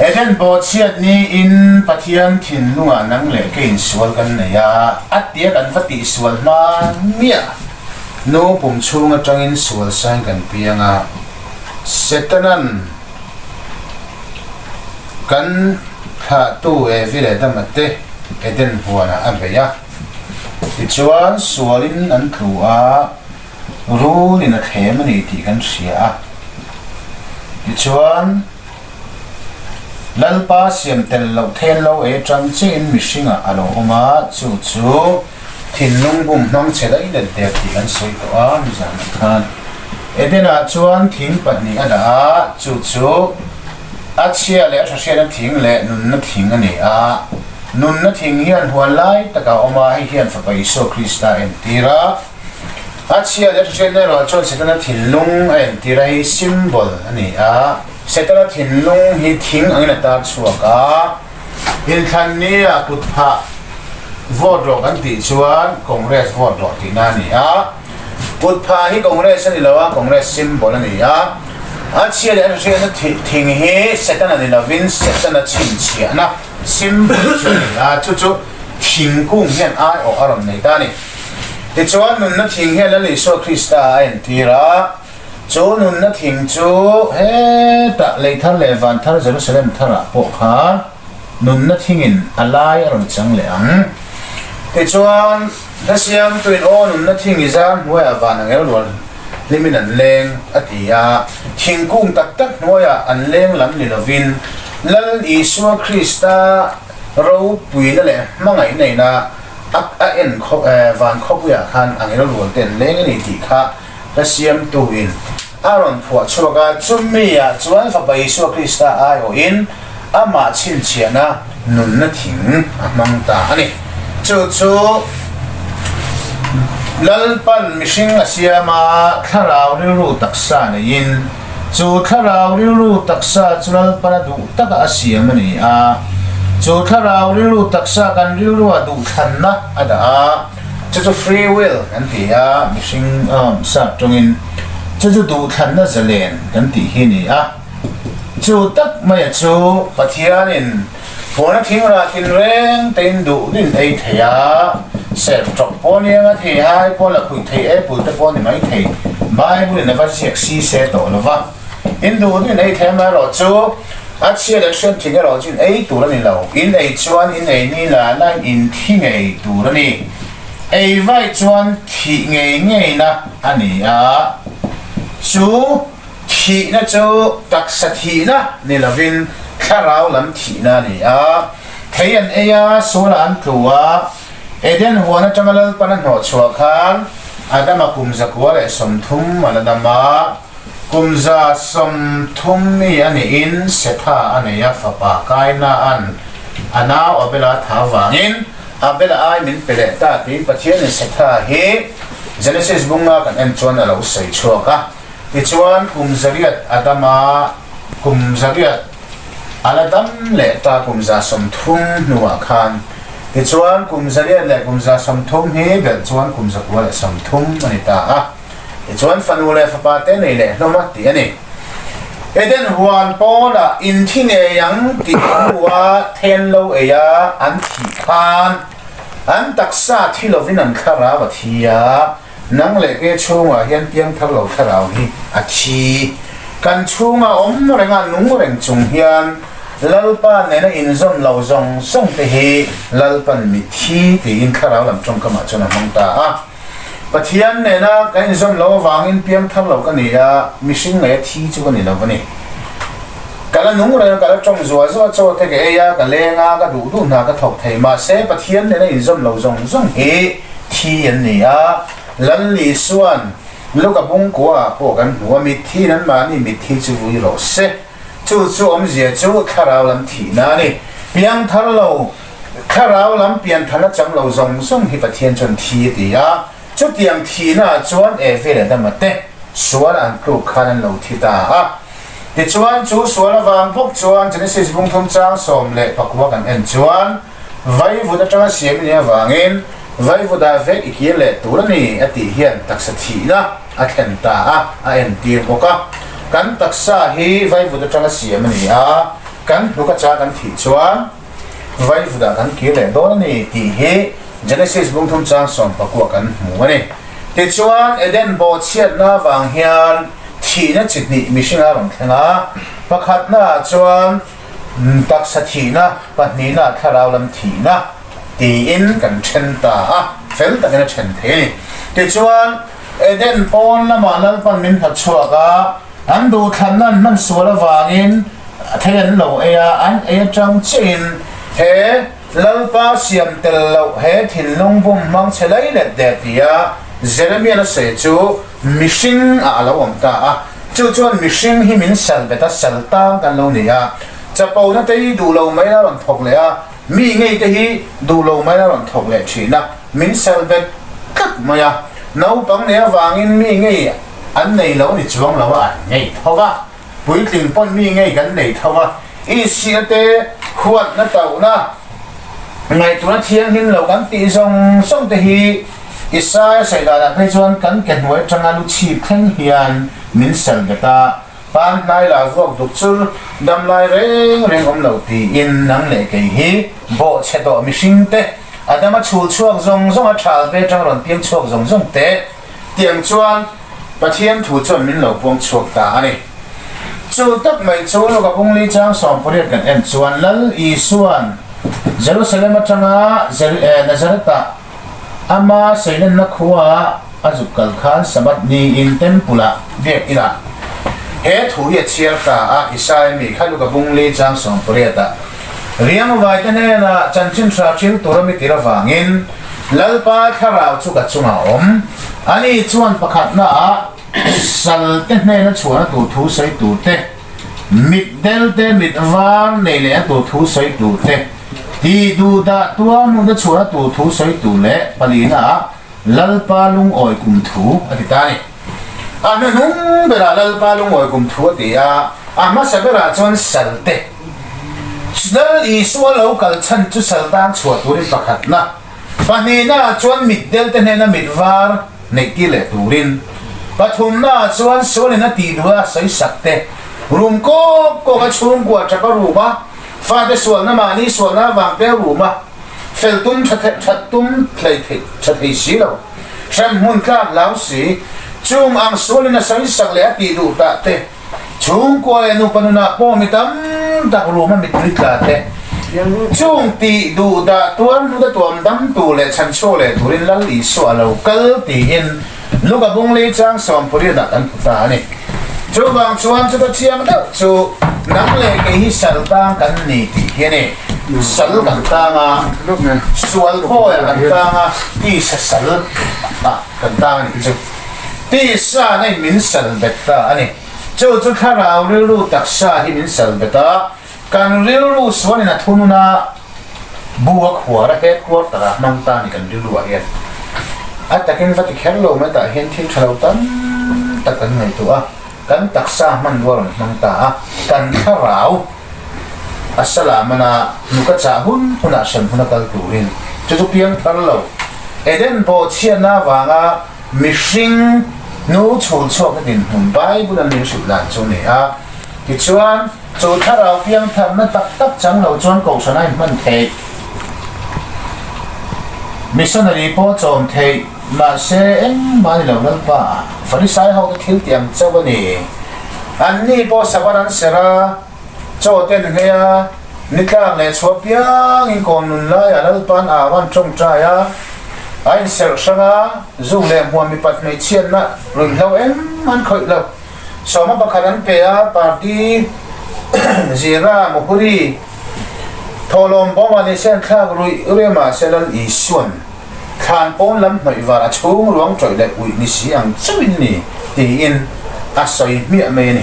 eden bo chiat ni in pathian thin lunga nang le ke in sual kan ne ya atia kan vati sual ma mia no pum chunga tangin sual sang kan pianga setanan kan tha tu e vile damate eden huana abeya tichuan sualin an thua rulin a themani ti kan ria tichuan lalpa siam tel lo then lo e tram chin mishinga alo oma chu thin lung bum nam chedai le de ti kan soi to a mi jan khan edena chuan thing patni ada chu a chia le a hria na thing le nun na thing ani a nun na thing hian huan lai taka oma hi hian fa pai so krista en tira a chia le a hria na ro chon setana thin lung en tira hi symbol ani a setana thin lung hi thing angina ta chuaka in than ni a kutpha vote ro kan ti chuan congress vote ro ti na ni a kutpha hi congress ani lawa congress symbol ani a chia le a hria na thing hi setana ni lovin setana chin chia na symbol chu a chu thing kung hian ai o aron nei ta ni ti chuan nun na thing hian la le so krista en tira chu nun na thing chu he ta le thar le van thar jerusalem thara po kha nun na thingin alai aron chang le ang ti chuan la siam tuin o nun na thing izam hoi awan ang elwal limin an leng atia thingkung tak tak noya an leng lam ni lovin lal isua krista ro puina le mangai nei na a en kho van khobuya khan ang elwal ten leng ani ti kha la siam tuin aron phua chuaka chumia chuan fa bai isua krista ai o in ama chin chiana nun na thing amang ta ani chu lalpan mishing asiama tharau riru taksa ne in chu tharau riru taksa chulal panadu taka asiama ni a chu tharau riru taksa kan riru adu thanna ada chu free will kan ti a mishing sa tongin chu du thanna zalen kan ti hi ni a chu tak mai chu pathianin phona thingra tin reng ten du din ei theya ser trok ponia the hai pola khu the e pu te pon mai the bible na va sek si se to lova in du din ei the ma ro chu a chia election thing ro chin ei tu la ni lo in ei chuan in ei ni la na in thi ngei tu la ni ei vai chuan thi ngei na ani a chu thi na chu tak sa thi na ni lovin kharau lam thi na ni a theian eya solan tuwa eden huana changalal panan ho chua khan adama kumza kwale somthum aladama kumza somthum mi ani in setha ani ya fapa kaina an ana obela thawangin abela ai min pele ta ti pathian setha hi genesis bunga kan en chon alo sei chuaka ti chuan kumzariat adama kumzariat aladam le ta kumza somthum nuwa khan ti chuan kumzariat le kumza somthum hi bel chuan kumza kwale somthum ani ta a ti chuan fanu le fapa te nei le hloma ti ani eden huan pola in thine yang ti huwa then lo eya an thi khan an taksa thilovin an khara wa thia nang le ke chunga hian piang thar lo tharau hi a thi kan chunga om renga nung reng chung hian lalpan ne na inzom lo zong song te hi lalpan mi thi ti in kharau lam chong kama chona mangta a pathian ne na kan inzom lo wangin piam thar lo ka ni ya mishing nge thi chu ka ni lo ni kala nung re kala chong zo cho te ke ya ka lenga ka du na ka thok thei ma se pathian ne na inzom lo zong hi thi an ni a lal li suan lo ka bung kwa po kan huwa mi thi nan ma ni mi thi chu wi ro se chu om zia chu kharau lam thi na ni piang thar lo kharau lam pian thana chang lo zong hi pathian chon thi ti ya chu tiang thi na chuan e vele da mate sual an kru khanan lo thi ta ha ti chuan chu sual awang pok chuan genesis bung thum chang som le pakwa kan en chuan vai vuda tanga siam ni awangin vai vuda ve ikiele turani ati hian taksa thi na a khen ta a en tir boka kan taksa hi vai vuda tanga siam ni a kan nuka cha kan thi chuan vai vuda kan ki le do ni ti he Genesis bung thum chang som pakwa kan mu ani ti chuan Eden bo chiat na wang hian thi na chit ni mishing a rong thenga pakhat na chuan tak sa thi na pahni na tharau lam thi na ti in kan then ta a fel ta na then the ni ti chuan Eden pon na manal pan min hat chuaka an du than nan man suala wangin thaian lo aya an aya chang chin he lalpa siam tel lo he thinlung bum mang chelai le de tia Jeremiah na se chu mishing a lo om ta a chu chuan mishing hi min sal beta sal ta kan lo ni a chapau na te du lo mai la ron thok le a mi ngei te hi du lo mai la ron thok le thina min sal bet kak maya nau pang ne wangin mi ngei an nei lo ni chuang lo a ngei thowa pui tling pon mi ngei kan nei thowa i siate huat na tau na ngai tu na thiang hin lo kan ti song te hi Isaiah sai da pe chuan kan ken hoi tanga lu chi thleng hian min sal beta pan nai la vok duk chur dam lai reng om lo ti in nang le ke hi bo che do mi sing te adama chul chuak zong a thal pe tang ron piang chuak zong te tiang chuan pathian thu chuan min lo pong chuak ta ani chu tak mai chu lo ka pung li chang som poriat kan en chuan lal i suan Jerusalem atanga Nazareth ama sainan na khuwa azuk kal khan sabat ni in tempula ve ila he thu ye chiar ta a isai mi khalu ka bung le chang som poriata riang vai ta ne na chanchin tra chil torami tira wangin lalpa tharau chu ka chunga om ani chuan pakhat na a sal te ne na chuan tu thu sai tu te mit del te mit van ne le tu thu sai tu te ti du da tua nu da chua tu thu sai tu le palina lalpa lung oi kum thu atitani ana nung bera lalpa lung oi kum thu ti a ama sabera chon salte snal i suwa lo kal chan chu saltang chua turin pakhat na panina chon mit del te na mitwar nekile turin pathum na chon solina ti dua sai sakte rum ko ka chung kwa chakaruma Father suana mani suana wangpe ruma feltum thattum thei silo sam hun klam lau si chung ang solina sai sakle ati du ta te chung ko enu panuna po mitam tak ruma mitri ta te chung ti du da tuan du da tuam dam tu le chan cho le turin lal i so alo kal ti in luka bung le chang som puri da an ta ni chu bang chuan chu ta chiam da chu nang le ke hi sal tang kan ni ti hiane sal kan tanga sual ko kan tanga ti sa sal kan tanga ni chu ti sa nei min sal beta ani chu chu khara ru tak sa hi min sal beta kan ru suan na thununa buak huara het ko tara mang ta ni kan ru wa hian atakin vati kherlo ma ta hen thin thalo tan takan nei tu a kan taksa man waron mang ta kan tharau assalamana nuka cha hun huna shan huna kal turin chu piang tharlo Eden bo chiana wanga mishing no chul chok din hum bai bulan min shu la chu ne a ti chuan chu tharau piang tham na tak tak chang lo chuan ko sanai man the missionary po chom the mà sẽ em mà đi làm lần ba phải sai họ cái thiếu tiền cho cái này anh đi bỏ sao anh sẽ ra cho tiền cái à nít lang này xóa piang in còn lại à lần ban à văn trong trai à anh sẽ ra dù lem hoa mi bắt mấy chiên na rồi lâu em anh khởi lâu sau mà bác anh pe à party zira một bữa thò lom bỏ vào này xem khác rồi mà sẽ lên ý xuân khan pon lam noi wara chung ruang troi le ui ni siang chuin ni ti in a soi mi me ni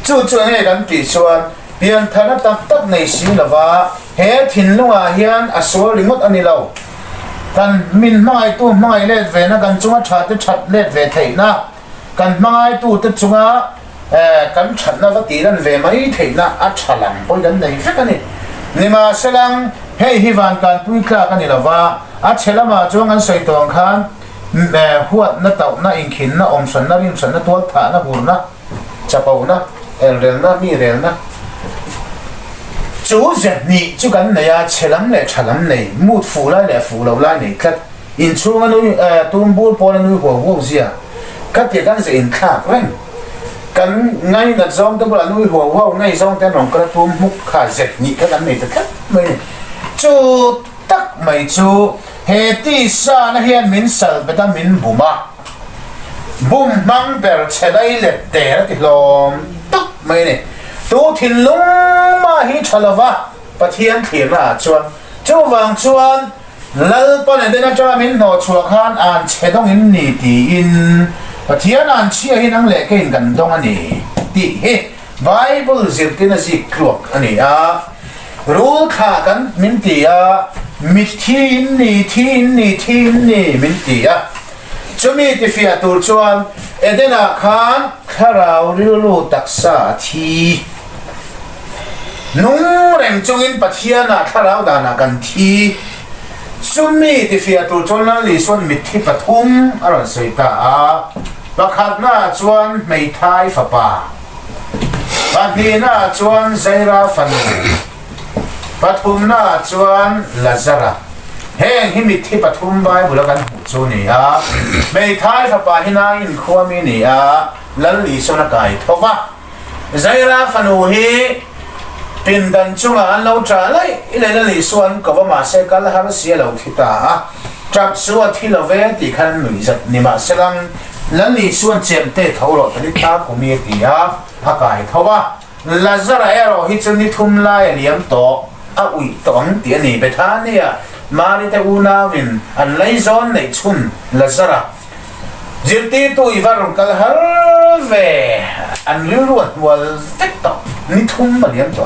chu he kan ti chuan pian thana tak nei si lawa he thin lunga hian a so limot ani lo kan min mai tu mai le ve na kan chunga that le ve theina kan mai tu te chunga kan that na ti ran ve mai theina a thalam poi dan nei fe kan ni ma selang hei hi van kan pui kla kan ni lawa a chelama chuang an soi tong khan huat na tau na inkhin na om san na rim san na tol tha na hur na chapau na el rel na mi rel na chú giật nhị chú cần này à chế lắm này chả lắm này mút phủ lại để phủ lâu lại này cắt in chú mà nuôi tôm bún bò nuôi hồ hồ gì à cắt thì cần gì in khác vậy cần ngay đặt giống tức là nuôi hồ hồ ngay giống cái nòng cái tôm múc khá giật nhị cái này thì cắt mày chú tắc mày chú hệ tí sa nó hiện min sal bê ta min bùm mang bèr chế đây lệ tè thì lom tắc mày này tu thiên lung mà hi chalava pathian thir na chuan chu wang chuan lal pa ne dena cha min no chuak han an chedong in ni ti in pathian an chia hin ang le ke in kan dong ani ti he bible zirtin a zik kluak ani a rule kha kan min ti a mit thin ni min ti a chumi ti fia tur chuan edena khan kharau rilu taksa thi nung rem chung in pathian na tharau dana kan thi sumi ti fia tu chona li son mit thi pathum aron soita a pakhat na chuan mei thai fa pa pahni na chuan zaira fanu pathum na chuan lazara heng hi mit thi pathum bai bulakan hu chu ni a mei thai fa pa hina in khuami ni a lal li sona kai thowa zaira fanu hi tin dan chunga an lo tra lai ile la li suan ko ba ma se kal har sia lo thita a trap suwa thi lo ve ti khan nui zat ni ma selang lan li suan chem te thoro tani ta ko mi ti a hakai thowa lazara ero hi chuni thum lai liam to a ui tong ti ani be tha ni a mari te una win an lai zon nei chun lazara jirti tu ivar kal har ve an liruat wal tiktok ni thum ma liam to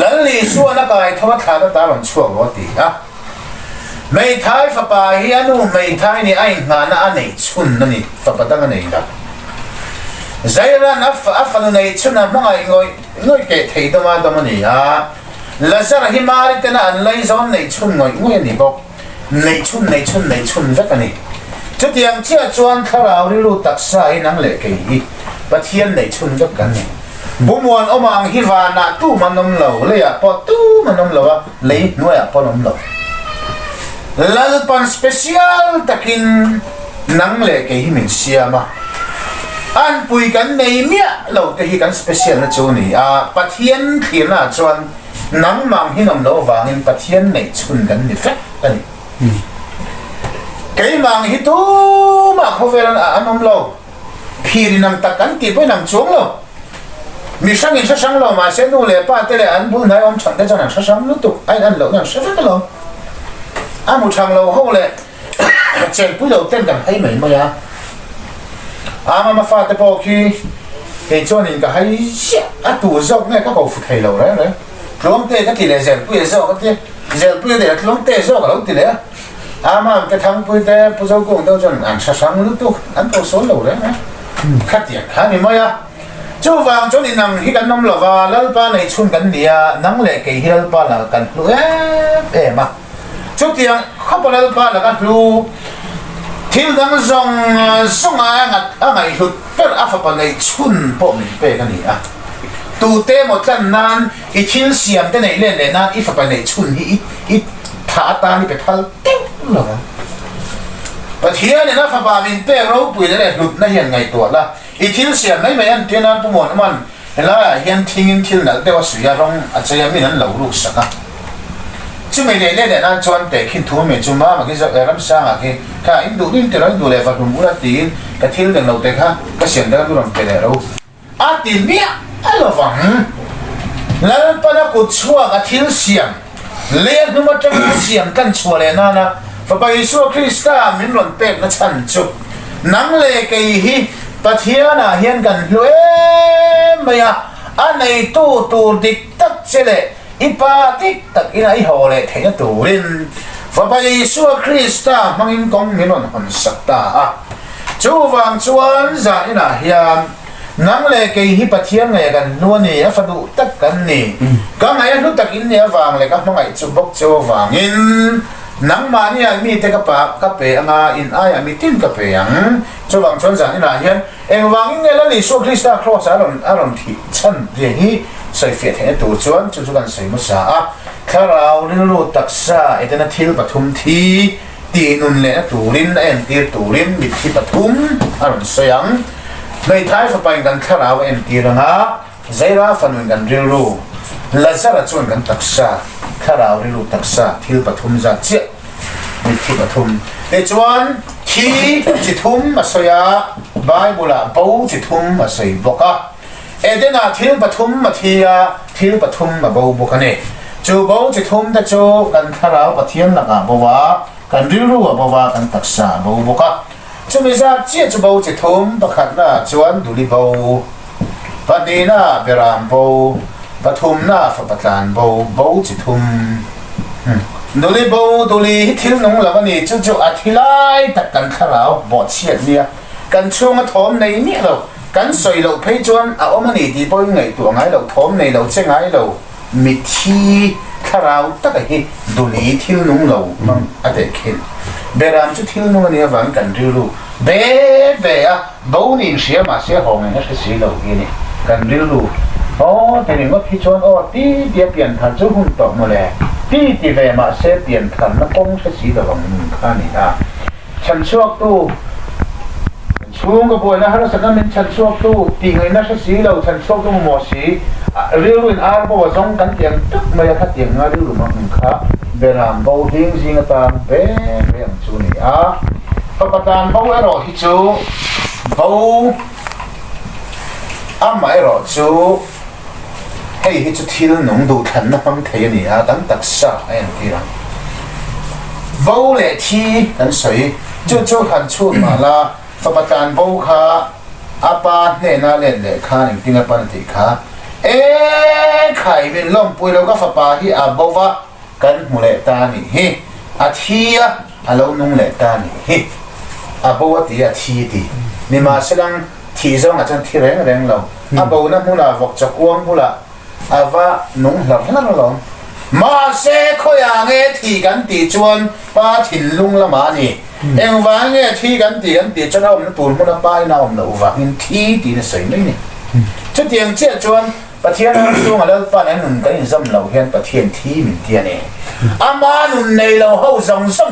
lan li suan a kai thowa tha ta ron chuak lo ti a mei thai fa pa hi anu mei thai ni ai nga na anei chun na ni fa pa dang nei da zaira na fa nei chun na ma ngoi ke thei da ma ni a lazar hi mari te na an lai zon nei chun ngoi ni bok nei chun va ka ni chu tiang chia chuan kharau ri lu taksa hi nang le ke hi pathian nei chun va kan ni bumwan omang hi va na tu manom lo le ya po tu manom lo wa le no ya po nom lo lalpan special takin nang le ke hi min siama an pui kan nei mia lo te hi kan special na chu ni a pathian thina chuan nang mang hi nom lo wangin pathian nei chun kan ni fe ani cái mang hi tu ma khovelan anom lo phiri nang takan ti poi nang chung lo mi sang in sang lo ma se nu le pa te le an bul nai om chang te chang sang lu tu ai an lo nang se fa lo amu chang lo ho le chen pui lo ten kan hai mai ma ya ama ma fa te po ki ke chon in ka hai sia a tu zok ne ka ko fu thai lo re klom te ka ti le zel pui zo ka ti zel pui de klom te zo ka lo ti le ama cái thằng bữa thế bữa sau cùng đâu chọn ăn sáng lúc tu ăn câu số lâu đấy khát tiền khá ni mới à chú vàng chú đi nằm khi cần nằm lò và lỡ ba này chun cần đi à nắng lệ cái hi lỡ ba là cần lu mà chú tiền không bao lỡ ba là cần lu thiếu đang rong song ngày hụt cái áp ba này chun bộ mình về cái gì à tu tế một lần nan ít thiên xiêm thế này lên nan ít ba này chun ít thả ta đi bị thal rồi pathian na fa ba min pe ro pui le lut na hian ngai to la I thil siam mai mai an tian an pumon man la hian thingin thil nal te wa suya rong a chaya min an lo ru saka chu mai le le na chuan te khin thu me chu ma ki za ram sa nga ki ka in du din te ro du le fa dum ura tin ka thil dang lo te kha ka siam da du ram pe le ro a tin mia a lo wang la pa na ku chua ka thil siam le nu ma tang siam kan chua le na fa pa Yesu Krista min lon pek na chan chu nang le ke hi pathian a hian kan hlue maya anei tu dik tak chele ipa dik tak ina I ho le theina turin fa pa Yesu Krista mangin kong min lon hon sakta a chu wang chuan za ina hian nang le ke hi pathian nge kan nu ni a fadu tak kan ni ka ngai nu tak in ne wang le ka mangai chu bok chu wangin นังมาเนี่ยมีแต่กระปะกระเปะงาอินไอมีติ้นกระเปยังจะวางชนสันนี่นะเห็นเองวางเงี้ยแล้วนี่สุคริสต์ครอสอารมณ์ที่ฉันเรียกที่ใส่เฟียดให้ตัวจวนจุดกันใส่มุสาข้าเราเรื่องรู้ตักษาเอเดนทิลปฐุมทีตีนุนเลนตูรินเอ็นตีตูรินมิที่ปฐุมอารมณ์สยังในท้ายฝ่ายกันข้าเราเอ็นตีระงาใจราฟันกันเรื่องรู้และจะระจวนกันตักษาข้าเราเรื่องรู้ตักษาทิลปฐุมจัดเจ้ามิที่ปฐุมในจวนที่จิตุมมาสยาไบเบิลปูจิตุมมาสยบกะเอเดนาทิลปฐุมมาทียาทิลปฐุมมาบูบกันเนี่ยจูบูจิตุมแต่จูกันข้าเราปะเทียนหลักอ่ะบัวกันริรู้บัวกันตักษาบูบกะจูมิซาเจียจูบูจิตุมประคันน่ะจวนดุลิบูปันดีน่ะเบรามบูปฐุมน่ะฝปตานบูจิตุมดูลีบูดูลีที่น้องเราวันนี้จู่ๆอาทิตย์ไล่ตัดกันข้าเราบอดเชียดเนี่ยกันช่วงมาถมในนี้เรากันสวยเราเพจวนเอามันนี่ดีบ่อยไงตัวไงเราถมในเราเช่นไงเรามิที่ข้าเราตัดให้ดูลีที่น้องเรามันอะไรกันเบรามจุดที่น้องเนี่ยฟังกันรู้เบ๊ะบูนี่เสียมาเสียหงเนี่ยก็สีเราเงี้ยกันรู้อ๋อแต่นี่ว่าเพจวนอ๋อที่เดียเปลี่ยนทันจุหุ่นตกมาเลยที่เวมาเสียเปลี่ยนทันนักกงเสียดอกมึงข้านี่นะฉันชอบตู้ช่วงก็บ่อยนะฮะเราสักนั้นฉันชอบตู้ตีเงินนักเสียเราฉันชอบตู้หมอสีเรื่องอื่นอาร์บอกว่าส่งกันเตียงตึกไม่อยากเตียงงานเรื่องมึงข้าเบรามเบาทิ้งสิ่งต่างเบ๊ะจูนี่ปะตานเบาไอ้รอที่จูเบาไม่รอจูให้ที่จะที่เราหนุ่มดูทันนะฟังเทียนี่ตั้งตักษะไอ้ที่เราบูเล่ที่นั่นสวยจู่ๆขันชุดมาละฝปตานบูข้าอาปาเนี่ยน่าเล่นเลยข้าหนึ่งที่งานปันติข้าไข่เป็นล่มปุยเราก็ฝปาที่อาบูวะกันหูเล่ตานี่เฮอาทีอะเรานุ่งเล่ตานี่เฮอาบูวะตีอาทีตีนี่มาเสลังที่จะมาจันที่แรงเราอาบูนั่นหูละวกจักวงหูละอาว่านุ่งหลับนั่นหรอมาเสกเขาอย่างเงี้ยที่กันตีจวนป้าถิ่นลุงละมานี่เอ็งว่าเงี้ยที่กันตีจนเอามันตูนมันป้ายน่าอมละว่าเงินที่ตีน่ะใส่ไม่นี่จะเตียงเจ้าจวนประเทศนั้นลุงอะไรป้าเนี่ยหนุนกันยังจำเราเห็นประเทศที่มันเตียนี่อามาหนุนในเราเขาส่งส่ง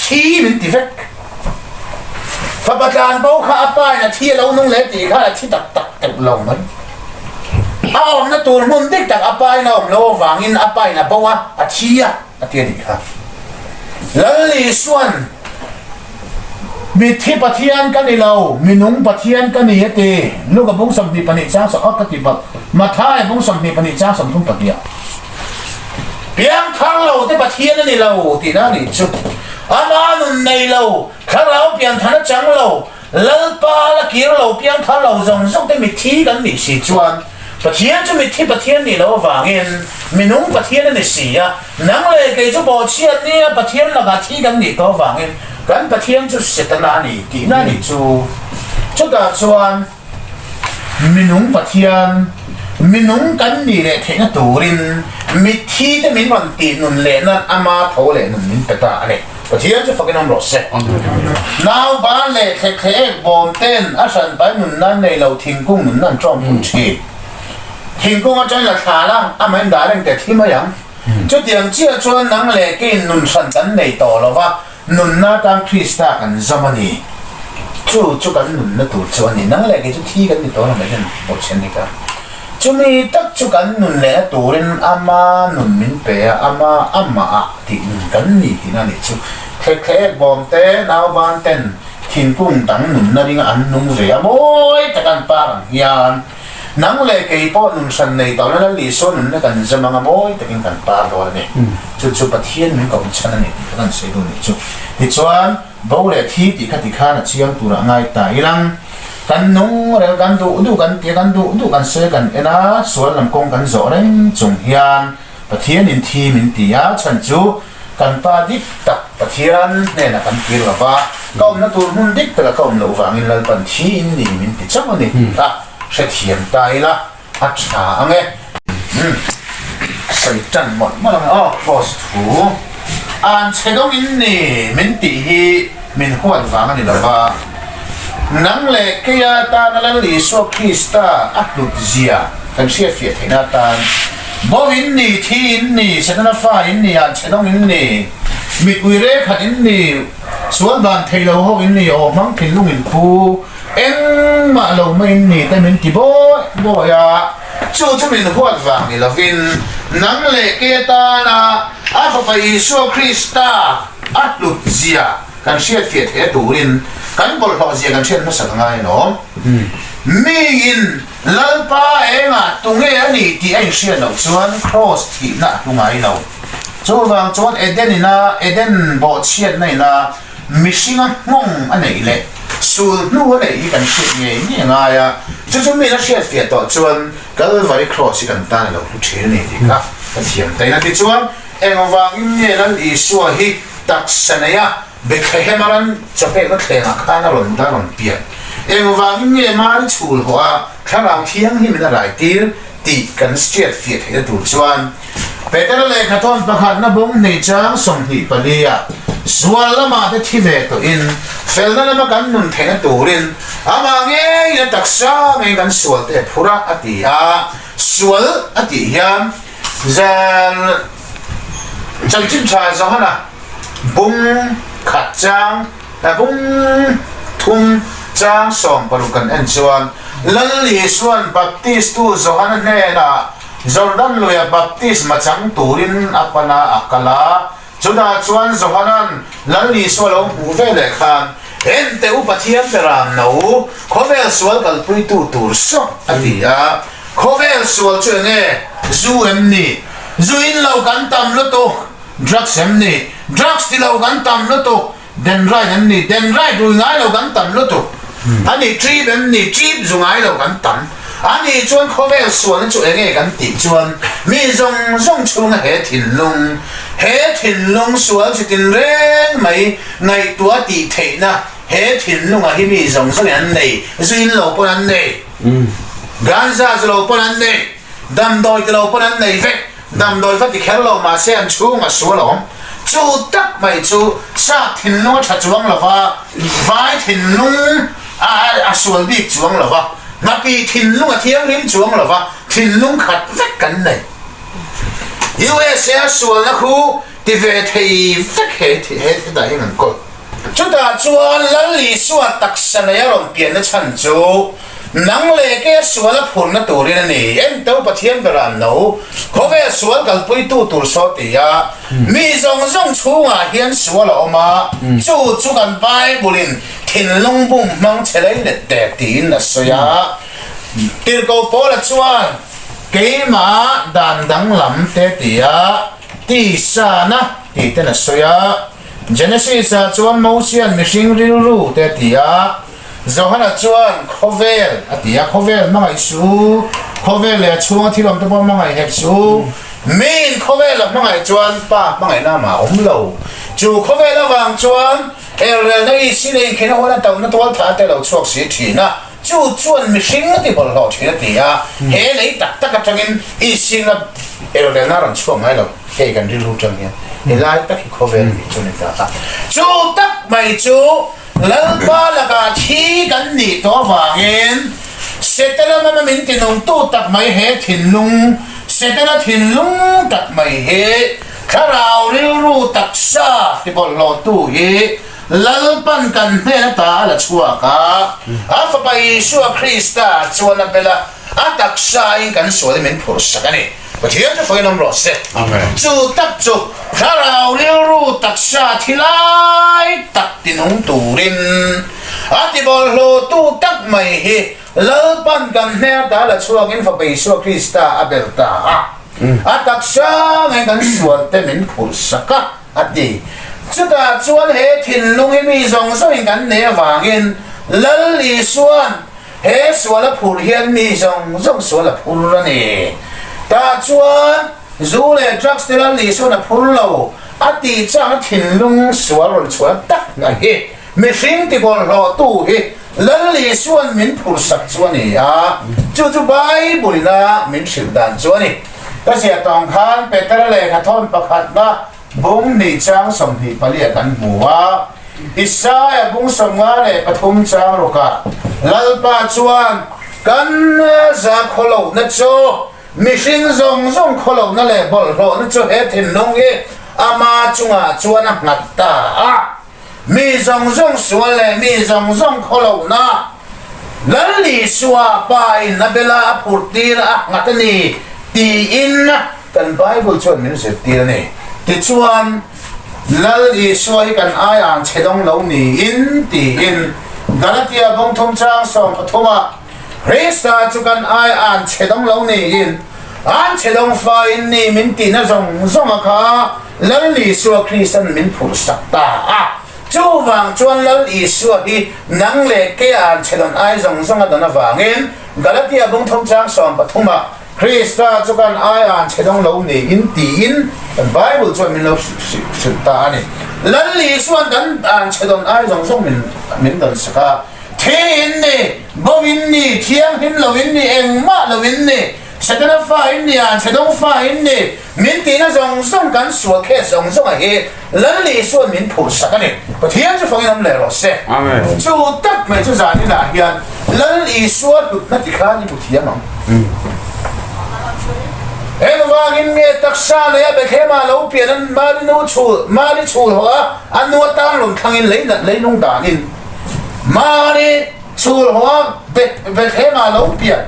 ที่มันตีเฟกฝาประการเขาข้าป้ายน่ะที่เรานุ่งเล็กตีข้าที่ตักลงมันเอาหน้าตัวมันเด็กจากอภัยนะผมเราฟังอินอภัยนะเพราะว่าอาทิตย์อาทิตย์นี้ครับแล้วลีส่วนมีที่ปะเทียนกันนี่เรามีนุ่งปะเทียนกันนี่เตลูกกับบุ้งสมดีปนิจ้าสอกติบัตมาท้ายบุ้งสมดีปนิจ้าสมทุ่มปะเดียเพียงทางเราที่ปะเทียนนี่เราที่นั่นนี่จุดอามานุนในเราข้าเราเพียงทางจังเราแล้วป้าละกี่เราเพียงทางเราจงส่งได้มีที่กันนี่สิจวนปะเทียนจะมีที่ปะเทียนนี่เราฟังเงินมีนุ่งปะเทียนนี่สิอ่ะนั่งเลยเกี่ยวกับบ่เชียนเนี่ยปะเทียนละกันที่กันนี่ก็ฟังเงินกันปะเทียนจะเสร็จนานี่ที่นั่นนี่จุดด่าชวนมีนุ่งปะเทียนมีนุ่งกันนี่แหละเทนตูรินมีที่จะมีวันตีนุนเลนั่นอามาโถเลนุนมินเปตาเลยปะเทียนจะฟังกันน้ำรสเสนาวบ้านเลยแค่บอมเต้นอาศัยไปนุนนั่นในเราทิ้งกุ้งนุนนั่นจอมพุ่งชีทิ้งกุ้งอาจารย์ราคาละอามันด่าเรื่องแต่ที่ไม่ยังจุดอย่างเชื่อชวนนังเลยกินนุนสันกันในต่อแล้วว่านุนนาตังคริสต์กันสมัยนี้จู่กันนุนนาตัวชวนนี่นังเลยกินจุดที่กันในต่อแล้วไม่กันหมดเช่นนี้กันจุมีตักจู่กันนุนเลยตัวเรนอามานุนมินเปียอามาที่นุนกันนี่ที่นั่นนี่จู่แค่บอมเต้นาวบานเต้นทิ้งกุ้งตั้งนุนนาริงอันนุ่งเสียโมยตะกันปารังยานนังเลยกี่ปอนุนสันในตอนนั้นลิโซนุนเนี่ยกันจะมังโมยตะกินกันปาตัวนี่จู่ปะเทียนมันก็ชันนี่กันเสียดูนี่ที่ชวนบ่เลยที่ติขัดติขานะเชียงตัวง่ายตายลังกันนุ่งเรื่องกันดูกันเกี่ยกันดูกันเสียกันเอ็นะส่วนลำกงกันโจเร่งจงยานปะเทียนอินทีมินติยาฉันจู่กันปาดิตักปะเทียนเนี่ยนะกันกินว่าก็มันตัวหุ่นดิกแต่ก็มันเราฟังอินลัลปันทีอินนี่มินติจังมันนี่เสียเทียนตายละอัจฉริยะใส่จันหมดมาแล้วอ๋อพอสถู an chedong in ni min ti hi min huat wang ani lova nang le kaya ta nalan li so Krista atlut zia kan sia fiat hina tan bo in ni thi in ni sedana fa in ni an chedong in ni mi kuire khat in ni suan ban thailo ho in ni o mang thin lung in pu eng ma lo mai in ni ta min ti bo ya chu min huat wang ni lovin nang le kaya ta na a fa Isu Krista atlut zia kan sia fiat he turin kan bol ho zia kan sia na sa ngai no mi in lalpa enga tunge ani ti ai sia no chuan cross ti na tungai no chu wang chuan eden bo chiat nei na mishinga ngong anei le sul nu le i kan sia nge ni nga ya chu mi na sia fiat to chuan kal vai cross kan ta lo thu che ni ti ka ka thiam tai na ti chuan engwang in ne lan Isu hi taksanaya bekhemaran chape na thena khana ron da ron pia engwang in ne man chul hoa tharang thiang hi mina rai tir ti kan street fiat he tu chuan peter le khaton pakhat na bong nei chang som hi palia sual lama te thive to in felna lama kan nun thena turin ama nge ya taksa nge kan sual te phura atia sual ati hiam zan chẳng chim trà gió hả bung khát trang bung thung trang sòng baru kan en chuan lal li suan baptist tu gió hả nè na Jordan loya baptist mà chẳng turin apana akala chuda chuan gió hả lal li suan lo mu ve le khan en te upathiam peram nau khovel sual kal pui tu tur so atia khovel sual chu nge zu em ni zuin lo kan tam lo to drugs em ni drugs ti lo kan tam lo to den right ru ngai lo kan tam lo to ani trip em ni trip zu ngai lo kan tam ani chuan khovel suan chu enge kan ti chuan mi zong chung he thin lung sual chi tin ren mai ngai tua ti the na he thin lung a hi mi zong an nei zuin lo pon an nei ganza lo pon an nei dam doi lo pon an nei ve dam doi phát thì khéo lâu mà xem chú mà số lỏng chú tắc mày chú sa thìn lung chặt chuông là va vai thìn lung sual đi chuông là va mà bị thìn lung thiêng liêm chuông là va thìn lung khát vét cắn này USA sual là khu thì về thì vét hết thì hết cái đại hình cột chúng ta chuan lal li sual tắc san này rồi biến nó chân chú nang le ke sual phun na turin ni en to pathian beram no khove sual kal pui tu tur so ti ya mi zong chunga hian sual oma chu kan bai bulin thin lung bum mang chelai le te tin na so ya tir ko pola chuan ke ma dan dang lam te ti ya ti sa na ti te na so ya Genesis chuan Mosian mishing ril ru te ti ya Zohana chuan khovel atia khovel mangai su khovel le chuang thilom to mangai hep su main khovel mangai chuan pa mangai na ma omlo chu khovel awang chuan el nei sinei khena hona taw na tol tha te lo chuak si thina chu chuan mishing ti bol lo thina tia he nei tak atangin I sing el na ran chuang ngai lo he kan ri lu chang ya elai tak khovel mi chu ni ta chu tak mai chu lalpa laka thi kan ni to wangin setala mama min tinong tu tak mai he thinlung setala thinlung tak mai he kharau ru tak sa ti bol lo tu hi lalpan kan he ta la chua ka afa pa Isu Krista chuan bela atak sa in kan so le men phur sakani pathian foi nom ro se amen chu tak chu kharau ru tak sa thilai tak tinong turin ati bol lo tu tak mai hi lalpan kan he ta la chuang in fa Isu Krista abelta atak sa ngai kan sual te men phur saka ati chuta chuan he thinlung hi mi zong so in kan ne wangin lal li suan he suala phur hian mi zong suala phur ani ta chuan zule drugs te lal li suan a phur lo ati chang thinlung sual ron chuan tak na hi mihring ti bol lo tu hi lal li suan min phur sak chuan ni a chu Bible na min thil dan chuan ni ta sia tong khan Peter le kha thon pakhat na bung ni chang som hi palia kan muwa Isaya bung som nga le pathum chang roka lalpa chuan kan za kholo na cho mihring zong zong kholo na le bol ro na cho he thin nong e ama chunga chuan a ngat ta a mi zong zong suan le mi zong zong kholo na lal li suwa pa in na bela phurtir a ngat ni ti in kan Bible chuan min se ti ni ti chuan lal li suwa kan ai an chedong lo ni in ti in Galatia bong thom chang som pathoma Resta chukan ai an chedong lo ni in an chedong fa in ni min ti na zong zong kha lal li suwa Christian min phur sakta a chu wang chuan lal li suwa hi nang le ke an chedong ai zong zong a dona wangin Galatia bong thom chang som pathoma Krista chukan ai an chedong lo ni in ti in Bible chuan min lo ta ani lal li suwa dan an chedong ai zong zong min don saka Thiên nè, bố vinh nè, thiên him là vinh nè, em mạ là vinh nè, sẽ cái nó pha vinh nè, sẽ đông pha vinh nè, miễn tí nó dòng dòng cắn sủa khe dòng dòng ở hệ, lớn lì xuân miễn phủ sạc cái này, và thiên cho phong năm lẻ rồi xe, chú tất mày chú giả như là hiền, lớn lì xuân được nó thì khá như một thiên không? Em vang nghe tất xa này bé khé mà lâu biển anh ma đi chùa hóa, anh nuốt tan luôn thằng in lấy nung đàn in. Mà đi chùa hóa về thế mà lâu biển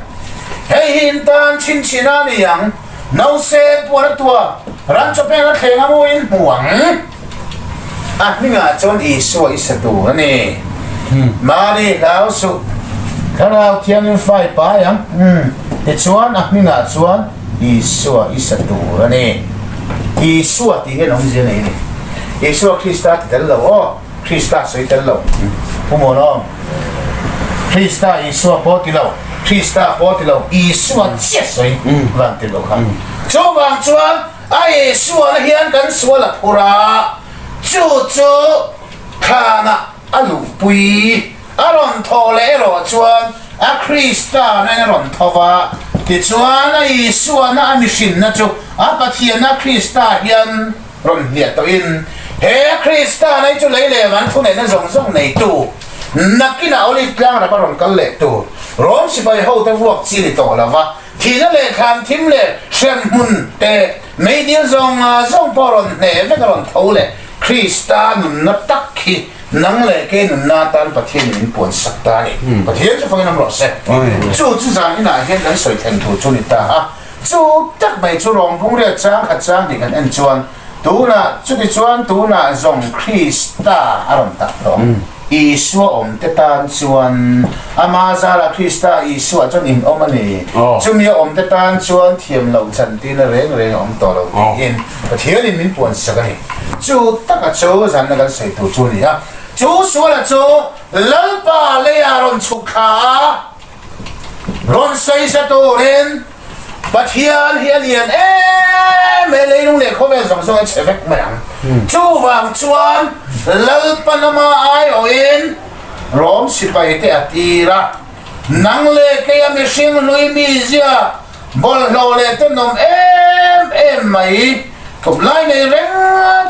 hay hiện tan chín chín anh yang nấu xe tua ran cho bé nó thế ngắm in muang à mình à chọn ý số ý tu này mà đi lão su cái nào thiên phải phải yang để chọn à mình à chọn ý số tu này ý số thì cái nó gì này ý số Christa thì thế lâu Krista soi tel lo pumo no Krista Isua poti lo Krista poti lo Isua che soi van tel lo kham cho wang chuan ai Isua la hian kan suwa la pura chu khana alu pui aron tho le ro chuan a Krista na ron thowa ti chuan a Isua na amishin na chu a pathian na Krista hian ron hlia to in he Krista này chú lấy lệ văn thu này nó rong này tu nãy cái nào đi lang là bắt rong cái lệ tu rong si bay hậu ta vuộc chi đi tổ là va thì nó lệ kham thím lệ xem mun te mấy điều rong bao rong này với cái rong thâu lệ Krista nó tắc khi nắng lệ cái nó tan bát thiên mình buồn sắc ta này bát thiên cho phong năm rõ sẽ chú rằng cái này hiện tại sợi thành thủ chú đi ta chú tắc mấy chú rong phong lệ trang khát trang thì cái anh chuan tu na chú đi chuan tu na dòng Krista aron ta đó Isua te tan chuan amaza la Krista Isua chuan in omani chú mi te tan chuan thiam lo chan tin reng to lo in thian in min puan sa cái chú tất cả chú rằng là cái sợi tu chú đi ha chú số là chú lalpa le aron chukha ron sai sa to ren but hiền mẹ lấy nung lệ không phải dòng sông chế vẹt mày chú vàng chuan lal panama ai oin rom si bay te atira nang lệ cái am sinh nuôi mi zia bol lo lệ tên nom em mày cục lai này reng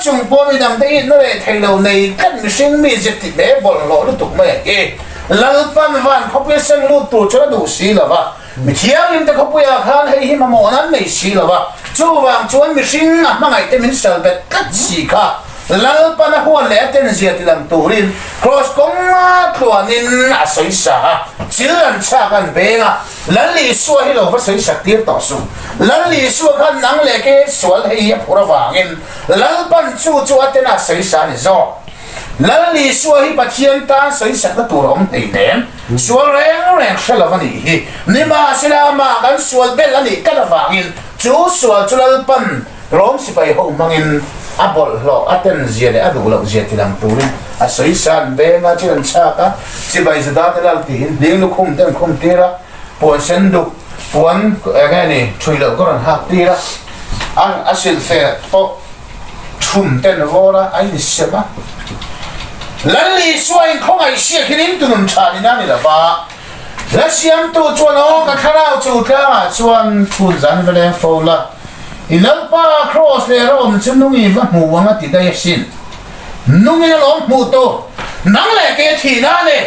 chung po mi đằng tây nó lệ thay đầu này cắt mi sinh mi zia thì bé bol lo nó tục mày cái lal pan van không biết sinh lu tu cho nó đủ xí là va mi thiang im te ko puya khan hei hi ma mo nan nei si lawa chu wang chuan mi hring a mangai te min sel bet kat si kha lal pa na huan le ten zia ti lam turin cross kong a thuanin a soi sa chilan cha kan benga lal li suwa hi lo va soi sa tir to su lal li suwa khan nang le ke sual hei a phura wangin lal pan chu atena soi sa ni zo lal li suwa hi pathian ta soi sa ka turom nei nem sual reng shalavani hi nima silama kan sual bel ani kalavangin chu sual chulal pan rom si pai ho mangin abol lo aten zia le adu lo zia tilang turin a soi san be nga chiran chaka si bai zada telal ti hin ding lu khum ten khum tira pon sen du pon agani thuilo ko ran hak tira an asil fe po thum ten vora ai ni sema lalli suain không ai xia khi đến từ nằm trà đi nani là ba lá xiêm tu chuan ó cả khá nào chu cả mà chuan thun dẫn về đen phô là ilalpa cross le rom chunungi va muwanga tidai sin nungi lom muto nang le ke thina le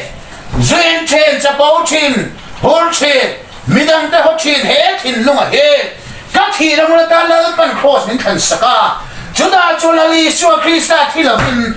zen chen chapau chin hor che midang ta ho chin he thin lunga he ka thira mula ta lalpan cross min khan saka chuda chulali su krista thila bin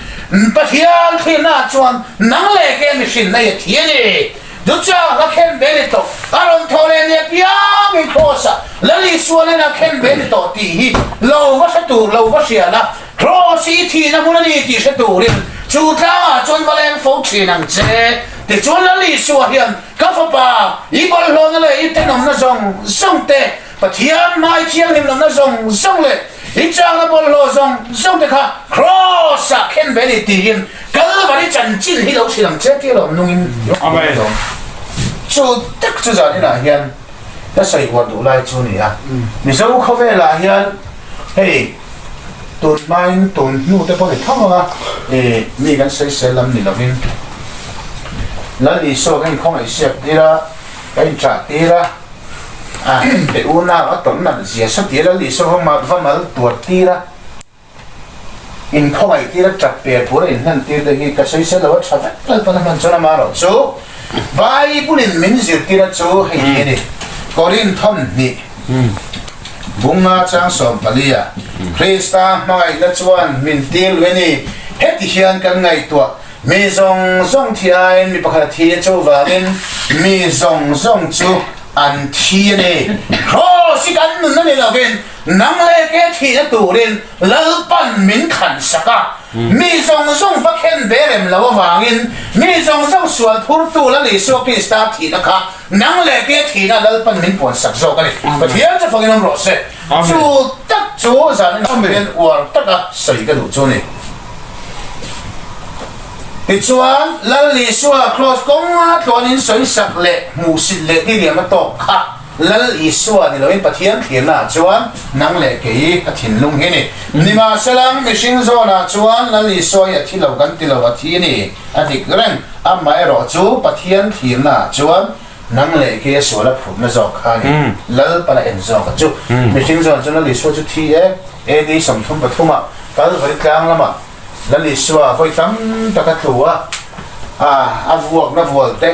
pathian thina chuan nang le ke mission na ye thiani ducha ka khen benito aron thole ne piang crossa lali suale na khen benito ti hi lo va satu lo va siala crossi ti na munani ti satu rin chu tla chon valen fo chi nang che ti chon lali suwa hian ka fa pa i bol lo na le i te nom na song te pathian mai chiang nim nom na song le i chang na bol lo song te kha crossa khen beniti hin kal va ni chan chin hi lo si lang che ti lo nungin amen chu tak chu za ni na hian ta sai wa du lai chu ni a mi zo kho ve la hian hey tun main tun nu te po ni thang ma mi gan sai sai lam ni lovin la li so gan khong ai siap ti ra kai cha ti ra te u na a ton na zia sa ti ra li so ma va mal tu ti ra in khong ai ti ra chak pe pura in han ti de hi ka sai sai lo cha fa pa na man chona ma ro chu vai punin min zir ti ra chu hei ni korin thon ni bunga chang som palia krista mai la chuan min til weni heti hian kan ngai tua mi zong thiain mi pakha thi chu walin mi zong chu an thi ni cross kan nun na ni lovin nang le ke thi na turin lalpan min khan saka mi zong va khen berem lawa wangin mi zong sual phur tu la li so krista thi na kha nang le ke thi na lalpan min pon sak zo ka ni pathian cha phangin ro se chu tak chu zan na men war taka sai ka du chu ni ti chuan lal li suwa cross konga tlonin soi sak le mu sit le ti riam to kha lal i suwa ni loin pathian thirna chuan nang le ke a thin lung he ni nima salam mishing zo na chuan lal i suwa ya thi lo kan ti lo a thi ni a dik reng a mai ro chu pathian thirna chuan nang le ke so la phum na zo kha ni lal pa la en zo ka chu mishing zo chu lal i suwa chu thi e di som thum pathuma kal vai tlang lama lali suwa voi tam taka tlua a vuak na vual te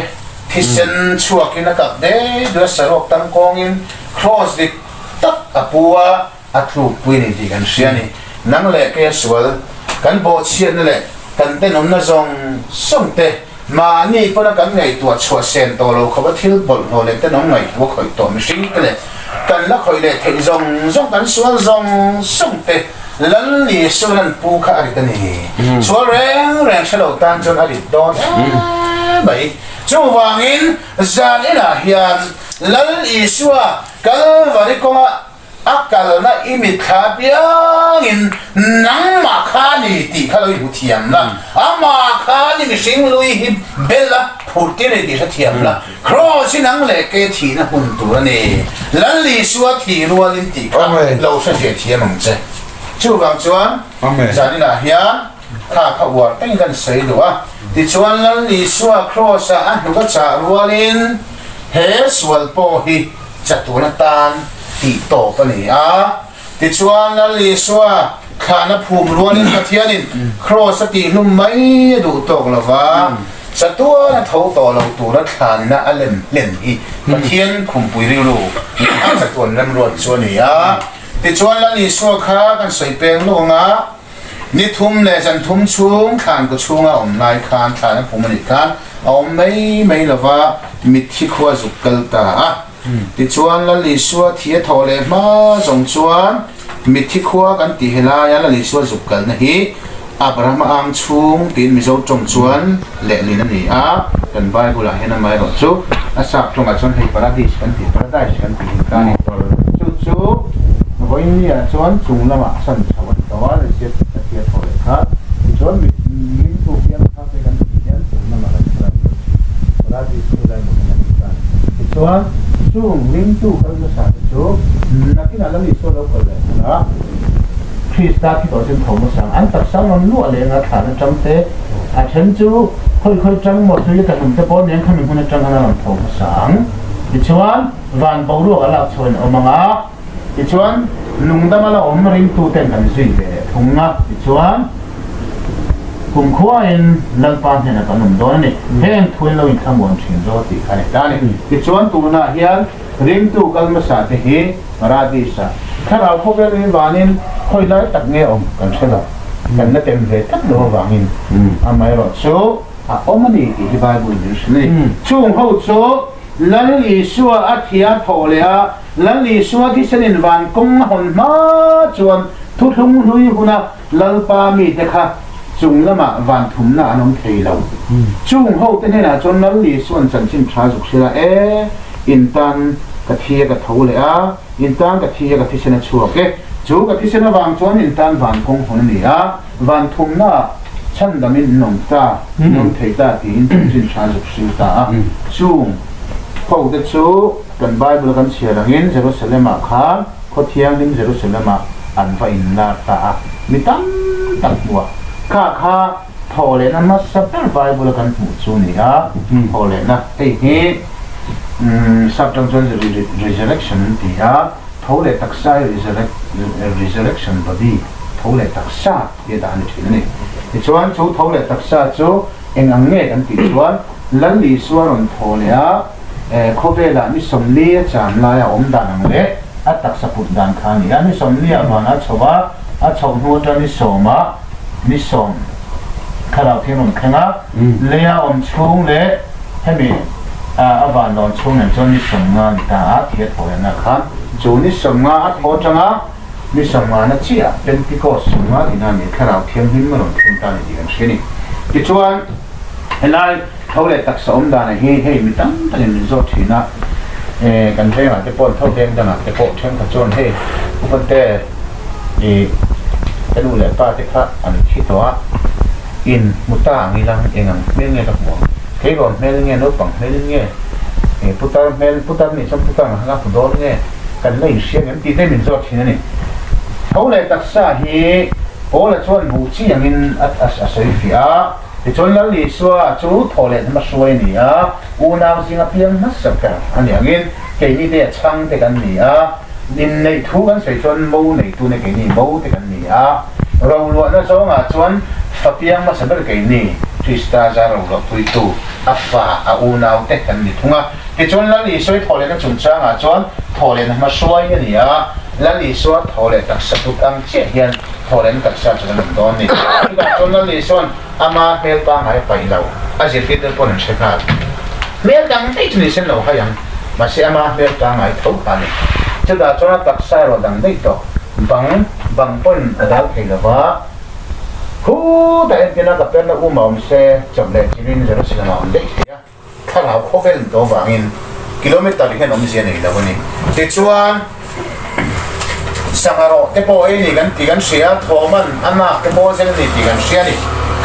thisen chuak in a kap de do sarok tam kong in cross dik tak apua a tlu puini ti kan siani nang le ke sual kan bo chian le kan te nom na song te ma ni pona kan ngai tua chua sen to lo khawa thil bol no le te nom ngai wo khoi to mi sing te le kan la khoi le the zong kan sual song te lan li sunan pu kha ari tani so reng shalo tan chon ari don bai chu wangin zan ina hian lan i suwa kal vari konga akal na imit kha piangin nang ma kha ni ti kha loi huthiam la ama kha ni mi sing lui hi bella phurtine ti thiam la cross nang le ke thi na hun tu ani lan li suwa thi rualin ti kha lo sa je thiam ang che chu wang chuan zani na hian kha war teng kan sei lua ti chuan lan li suwa cross a nu ka cha rualin he swal po hi chatuna tan ti to pa ni a ti chuan lan li suwa khana phum rualin pathianin cross ti lum mai du tok lova satua na tho to lo tu ra khan na alem len hi pathian khum pui ri lu a chatun ram ruan chuan ni a ti chuan lan i suwa kha kan soi peng lo nga ni thum le jan thum chung khan ko chunga om lai khan thana phumani khan om mai lova mithi khwa zukal ta a ti chuan lan i suwa thia thole ma zong chuan mithi khwa kan ti hela ya lan i suwa zukal na hi abraham ang chung tin mi zo chong chuan le lin ani a kan bible a hena mai ro chu asa tlonga chon hei paradise kan ti kan ni chu voi ni a chuan chung lama san chawat tawa le se tia thole kha chuan mi tu pian kha pe kan pian chung lama kan chara paradise ni lai mo kan kan chuan chung ring tu kan sa chu nakin alam ni so lo ko le na Krista ki to sim thom sang an tak sang on lu le nga thana cham te a chen chu khoi chang mo thu ta hum te pon nen khamin huna chang hana lam thom sang ti chuan van bo ru ala chon omanga ti chuan lungdama la om ring tu ten kan zui ve thunga ti chuan kum khua in lalpa hena kan um don ni heng thui lo in thamon thin zo ti khane ta ni ti chuan tu na hian ring tu kalma sa te hi maradi sa kharau kho ve rin wanin khoi lai tak nge om kan thela kan na tem ve tak lo wangin amai ro chu a omani ki bible ni chung ho chu lan li suwa athia tholea lan li suwa ki senin van kong hon ma chuan thu thung hlui huna lalpa mi te kha chung lama van thum na anom thei lo chung ho te na chon lan li suan chan chin tha juk sila in tan ka thia ka tholea in tan ka thia ka thisena chuak chu ka thisena wang chuan in tan van kong hon ni a van thum na chan damin nom ta nom thei ta ti in chin tha juk sil ta chung khâu te chu kan bible kan chia rangin jerusalem a kha khothiang nim jerusalem a an va in la ta mi tam tak bua kha thole na ma sapel bible kan mu chu ni a thole na ei hi sabtang chon resurrection ti a thole taksa resurrection body thole taksa ye da ni thin ni ti chuan chu thole taksa chu eng ang nge kan ti chuan lan li suaron thole a khobela ni somli cham la ya om danang le atak saput dan khani ani somli avana chowa a chonghu ta ni soma ni som kharau themon khenga leya om chung le hemi avan lon chung nan chon ni somnga ta thia thoena khan chu ni somnga a tho changa ni somnga na chia pentecost somnga ina ni kharau them him ron them ta ni dian sheni ti chuan helai thole tak som da na he mi tam tan min zo thina kan the ma te pon thau teng da na te po theng ka chon he pon te lu le pa te kha an khi to in muta ngi lang engang mel nge ka mo ke gon mel nge no pang mel nge putar ni sam putar ha pu do nge kan lai sia ngam ti te min zo thina ni thole tak sa hi ko la chon bu chi yang in as sai fia ti chon la li suwa chu thole ma suai ni a unang singa piang na sakka ani angin ke ni de chang te kan ni a nin nei thu kan sei chon mo nei tu ne ke ni mo te kan ni a ro lo na so nga chon fa piang ma saber ke ni trista za ro lo pui tu afa a unang te kan ni thunga ti chon la li soi thole na chung chang a chon thole na ma suai ni a la li suwa thole tak sa tu ang che hian thole tak sa chon lam don ni ka chon la li son ama mel pa hai pai lau a je fit pon cheka mel dang dei tu ni sen lo hayang ma se ama mel ta ngai thau pa ni chada chona tak sai ro dang dei to bang pon adal ke lawa khu da en pina ka pen na u ma om se chamle chirin zero sila om dei ya khala khovel do wangin kilometer hen om se nei lawani te chuan sangaro te po ni kan ti kan sia thoman ama te po sen ni ti kan sia ni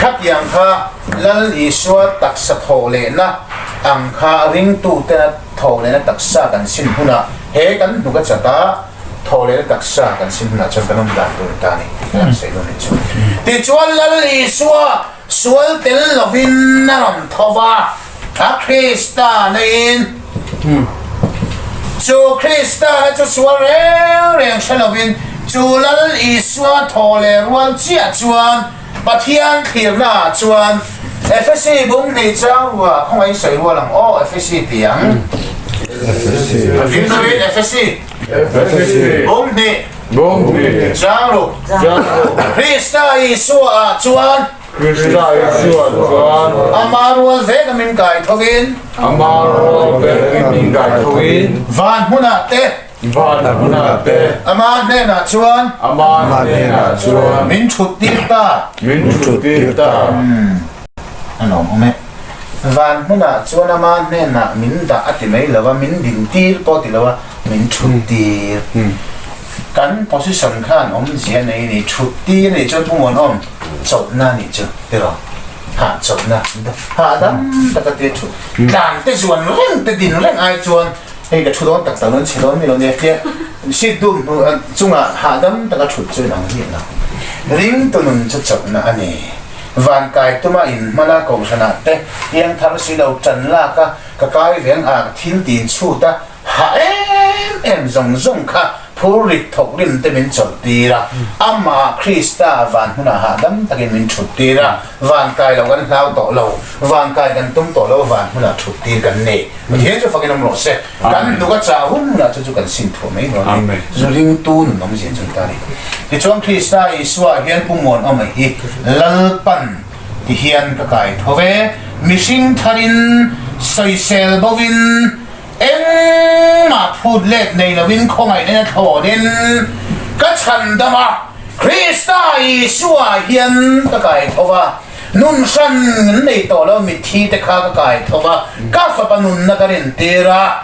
khap yang kha lal iswa taksa thole na ang kha ring tu te na thole na taksa kan sin huna he kan duga chata thole na taksa kan sin huna chon kanam da tu ta ni sei lo ni chu ti chuan lal iswa sual tel lovin na ram thowa a krista nein chu krista na chu sual reng shalovin chu lal iswa thole rual chia chuan Pathian thirna chuan FSC bung nei chawa không ai sei wa lang o FSC tiang FSC bung nei charu Krista Isua chuan Amarual vega min kai thovin van huna te ama ne na chuan min thut tir ta anom ome van huna chuan ama ne na min da ati mai lawa min din tir po ti lawa min thut tir kan position khan om zia nei ni thut tir ni chon pumon om chot na ni chu tiro ha chot na ha dam ta ka te thu dan te chuan reng te din reng ai chuan hey cái chú đó đặc tao nó chỉ đó mình nó nghe kia xịt đun chung à hạ đâm ta cái chút chơi nắng hiện nào ring tụi mình chất chậm là anh ấy van cái tụi mà in mà là cầu sana te yang thằng sĩ đầu trần la cái viếng à thiên tiền chu ta hạ em rong rong cả thu rik thok rim te min chol tira ama Krista van huna ha dam takin min thut tira van kai lo kan hlau to lo van kai kan tum to lo van huna thut tir kan ne hian chu fakin amro se kan du ka cha hun na chu kan sin tho mai no ni zuling tu nom jin chun ta ni ti chong Krista iswa hian pumon amai hi lalpan ti hian ka kai thove mishing tharin soisel bovin em mà phụt lệ này là vinh không ai nên thổ đến các thần đó mà Krista Isua hiền các cái thôi à nun san này tổ lo mít thi tất cả các cái thôi à các pháp nun na cái đến tera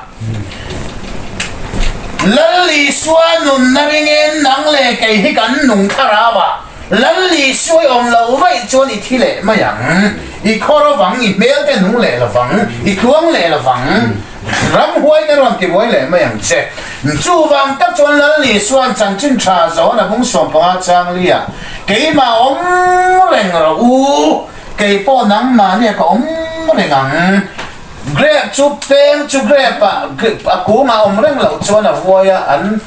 lali Isua nun na vinh nang lệ cái hi kan nung thara ba lali Isua om lâu vậy cho ni thi lệ mà yang i khoro vắng i mel cái nung lệ là vắng i khuang lệ là vắng ram huai na ron ti boy le ma yang che chu wang tak chon la li suan chang chin tha zo na bung som pa chang lia ke ma om reng ro u ke po nang ma ne ko om reng ang grab chu peng chu grab pa ku ma om reng lo chon na voya an